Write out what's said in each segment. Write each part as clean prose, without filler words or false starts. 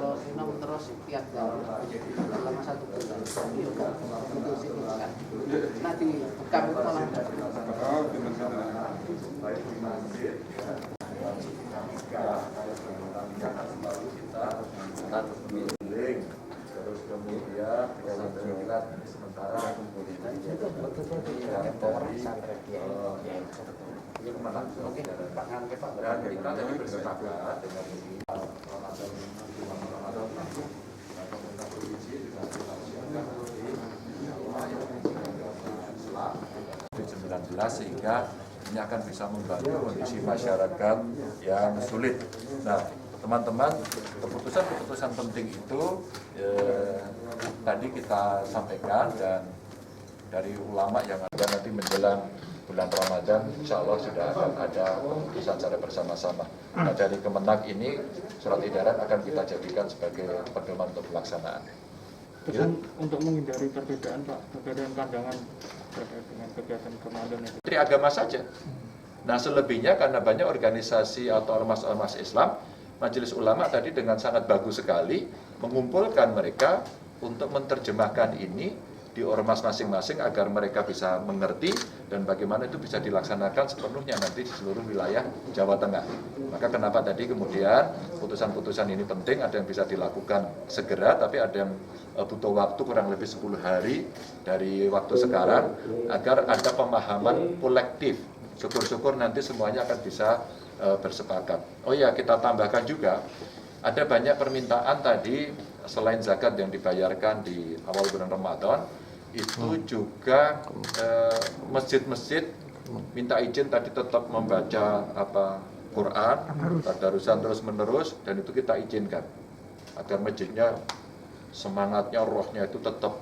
terus tiap selama 1 bulan untuk signifikan. Nanti bekam itu malah terus kemudian sertifikat sementara dan kita tadi bersepakat dengan COVID-19 sehingga ini akan bisa membantu kondisi masyarakat yang sulit. Nah, teman-teman, keputusan-keputusan penting itu tadi kita sampaikan dan dari ulama yang ada nanti menjelang bulan Ramadan, insya Allah sudah akan ada keputusan secara bersama-sama. Nah, dari Kemenak ini surat edaran akan kita jadikan sebagai pedoman untuk pelaksanaan. Pesan untuk menghindari perbedaan Pak, perbedaan pandangan terkait dengan kegiatan Ramadan itu. Menteri Agama saja. Nah, selebihnya karena banyak organisasi atau ormas-ormas Islam, Majelis Ulama tadi dengan sangat bagus sekali mengumpulkan mereka untuk menerjemahkan ini di ormas masing-masing agar mereka bisa mengerti dan bagaimana itu bisa dilaksanakan sepenuhnya nanti di seluruh wilayah Jawa Tengah. Maka kenapa tadi kemudian putusan-putusan ini penting, ada yang bisa dilakukan segera, tapi ada yang butuh waktu kurang lebih 10 hari dari waktu sekarang agar ada pemahaman kolektif. Syukur-syukur nanti semuanya akan bisa bersepakat. Oh ya, kita tambahkan juga, ada banyak permintaan tadi selain zakat yang dibayarkan di awal bulan Ramadan, itu juga masjid-masjid minta izin tadi tetap membaca Quran, tadarusan terus-menerus, dan itu kita izinkan agar masjidnya semangatnya, rohnya itu tetap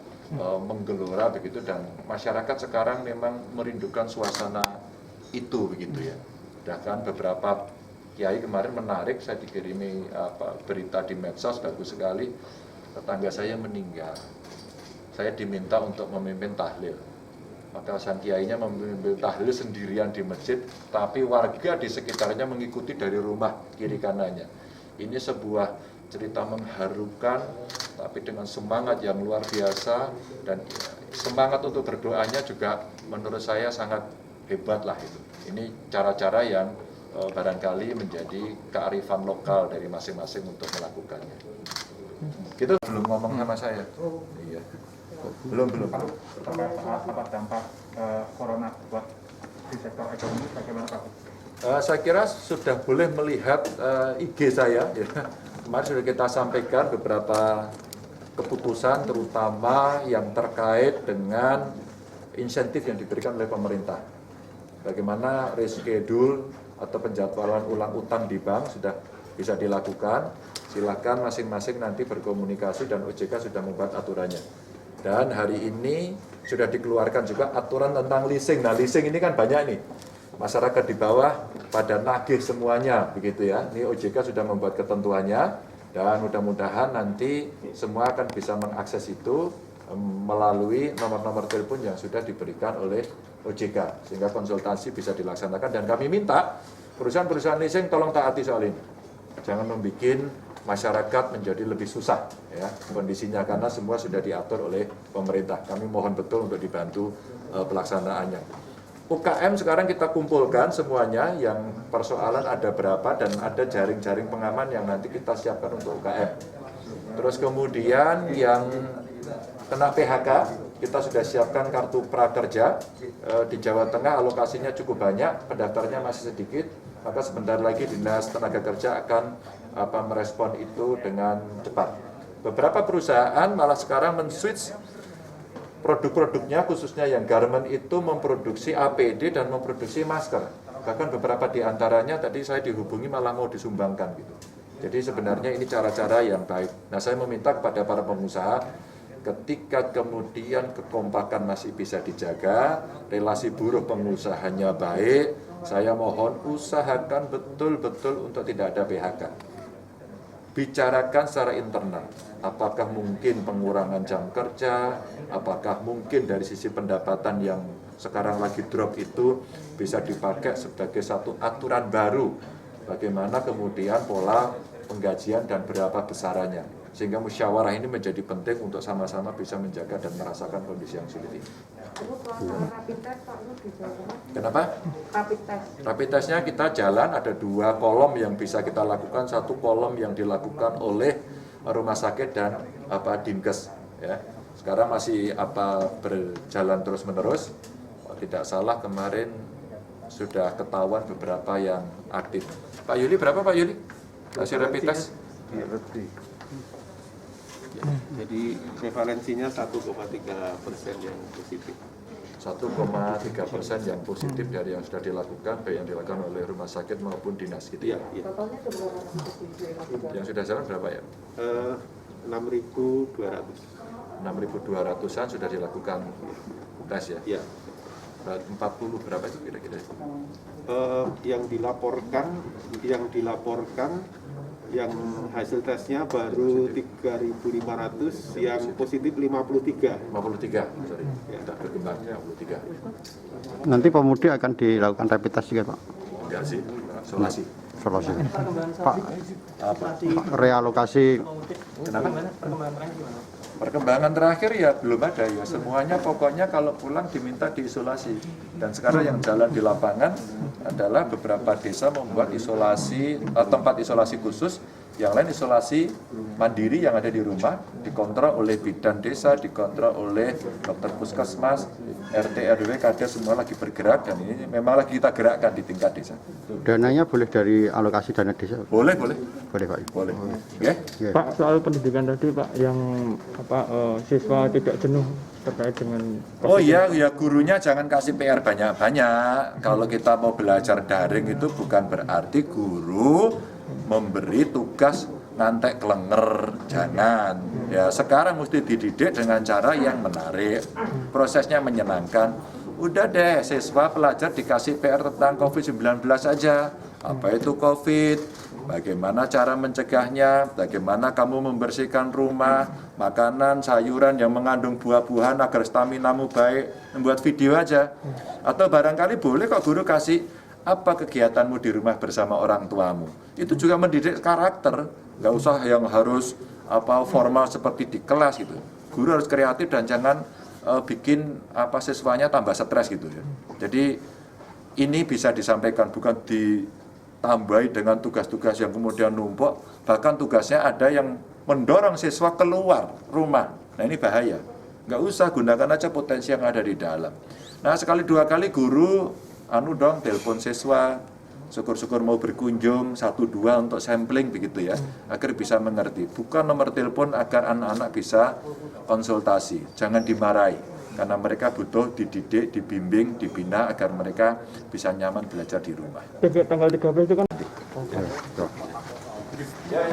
menggelora begitu, dan masyarakat sekarang memang merindukan suasana itu begitu ya. Bahkan beberapa kiai kemarin menarik, saya dikirimi berita di medsos bagus sekali, tetangga saya meninggal. Saya diminta untuk memimpin tahlil. Maka sang kiainya memimpin tahlil sendirian di masjid, tapi warga di sekitarnya mengikuti dari rumah kiri kanannya. Ini sebuah cerita mengharukan, tapi dengan semangat yang luar biasa, dan semangat untuk berdoanya juga menurut saya sangat hebat lah itu. Ini cara-cara yang barangkali menjadi kearifan lokal dari masing-masing untuk melakukannya. Kita belum ngomong sama saya. Iya. Belum. Apa dampak corona buat di sektor ekonomi bagaimana Pak? Saya kira sudah boleh melihat IG saya. Ya. Kemarin sudah kita sampaikan beberapa keputusan, terutama yang terkait dengan insentif yang diberikan oleh pemerintah. Bagaimana reschedule atau penjadwalan ulang utang di bank sudah bisa dilakukan. Silakan masing-masing nanti berkomunikasi dan OJK sudah membuat aturannya. Dan hari ini sudah dikeluarkan juga aturan tentang leasing. Nah, leasing ini kan banyak nih. Masyarakat di bawah pada nagih semuanya begitu ya. Ini OJK sudah membuat ketentuannya dan mudah-mudahan nanti semua akan bisa mengakses itu melalui nomor-nomor telepon yang sudah diberikan oleh OJK sehingga konsultasi bisa dilaksanakan, dan kami minta perusahaan-perusahaan leasing tolong taati soal ini. Jangan membuat masyarakat menjadi lebih susah ya kondisinya, karena semua sudah diatur oleh pemerintah. Kami mohon betul untuk dibantu pelaksanaannya. UKM sekarang kita kumpulkan semuanya, yang persoalan ada berapa, dan ada jaring-jaring pengaman yang nanti kita siapkan untuk UKM. Terus kemudian yang kena PHK, kita sudah siapkan kartu prakerja. Di Jawa Tengah alokasinya cukup banyak, pendaftarnya masih sedikit, maka sebentar lagi Dinas Tenaga Kerja akan merespon itu dengan cepat. Beberapa perusahaan malah sekarang men-switch produk-produknya, khususnya yang garment itu memproduksi APD dan memproduksi masker. Bahkan beberapa di antaranya tadi saya dihubungi malah mau disumbangkan gitu. Jadi sebenarnya ini cara-cara yang baik. Nah, saya meminta kepada para pengusaha, ketika kemudian kekompakan masih bisa dijaga, relasi buruh pengusahanya baik, saya mohon usahakan betul-betul untuk tidak ada PHK. Bicarakan secara internal, apakah mungkin pengurangan jam kerja, apakah mungkin dari sisi pendapatan yang sekarang lagi drop itu bisa dipakai sebagai satu aturan baru. Bagaimana kemudian pola penggajian dan berapa besarannya. Sehingga musyawarah ini menjadi penting untuk sama-sama bisa menjaga dan merasakan kondisi yang sulit ini. Kenapa? Rapid testnya kita jalan, ada 2 kolom yang bisa kita lakukan, 1 kolom yang dilakukan oleh rumah sakit dan Dinkes. Ya. Sekarang masih berjalan terus-menerus. Tidak salah kemarin sudah ketahuan beberapa yang aktif. Pak Yuli berapa Pak Yuli? Hasil rapid test? Iya, lebih. Ya, jadi prevalensinya 1,3% yang positif. 1,3% yang positif dari yang sudah dilakukan, baik yang dilakukan oleh rumah sakit maupun dinas gitu ya. Iya. Yang sudah jalan berapa ya? 6.200. 6.200-an sudah dilakukan tes ya? Iya. 40 berapa itu kira-kira? Yang dilaporkan yang hasil tesnya baru 3.500, yang positif 53. 53, sorry. Sudah berkembang 53. Nanti pemudik akan dilakukan rapid test juga, Pak? Enggak sih, isolasi. Isolasi. Pak, realokasi. Kenapa? Perkembangan terakhir ya belum ada ya, semuanya pokoknya kalau pulang diminta diisolasi. Dan sekarang yang jalan di lapangan adalah beberapa desa membuat isolasi, tempat isolasi khusus, yang lain isolasi mandiri yang ada di rumah, dikontrol oleh bidan desa, dikontrol oleh dokter puskesmas, RT, RW, Kades semua lagi bergerak dan ini memang lagi kita gerakkan di tingkat desa. Dananya boleh dari alokasi dana desa? Boleh. Boleh, Pak. Boleh. Ya. Ya. Pak, soal pendidikan tadi Pak, yang siswa tidak jenuh terkait dengan Oh iya, ya gurunya jangan kasih PR banyak-banyak. Kalau kita mau belajar daring itu bukan berarti guru memberi tugas ngantek kelenger, jangan. Ya sekarang mesti dididik dengan cara yang menarik, prosesnya menyenangkan. Udah deh, siswa pelajar dikasih PR tentang COVID-19 aja. Apa itu COVID? Bagaimana cara mencegahnya? Bagaimana kamu membersihkan rumah, makanan, sayuran yang mengandung buah-buahan agar staminamu baik? Membuat video aja. Atau barangkali boleh kok guru kasih apa kegiatanmu di rumah bersama orang tuamu. Itu juga mendidik karakter. Nggak usah yang harus formal seperti di kelas gitu. Guru harus kreatif dan jangan bikin siswanya tambah stres gitu ya. Jadi ini bisa disampaikan, bukan ditambahi dengan tugas-tugas yang kemudian numpuk, bahkan tugasnya ada yang mendorong siswa keluar rumah. Nah ini bahaya. Nggak usah, gunakan aja potensi yang ada di dalam. Nah sekali 2 kali guru telepon siswa, syukur-syukur mau berkunjung 1-2 untuk sampling begitu ya, agar bisa mengerti. Bukan nomor telepon agar anak-anak bisa konsultasi, jangan dimarahi, karena mereka butuh dididik, dibimbing, dibina agar mereka bisa nyaman belajar di rumah. tanggal 13 itu kan Ya.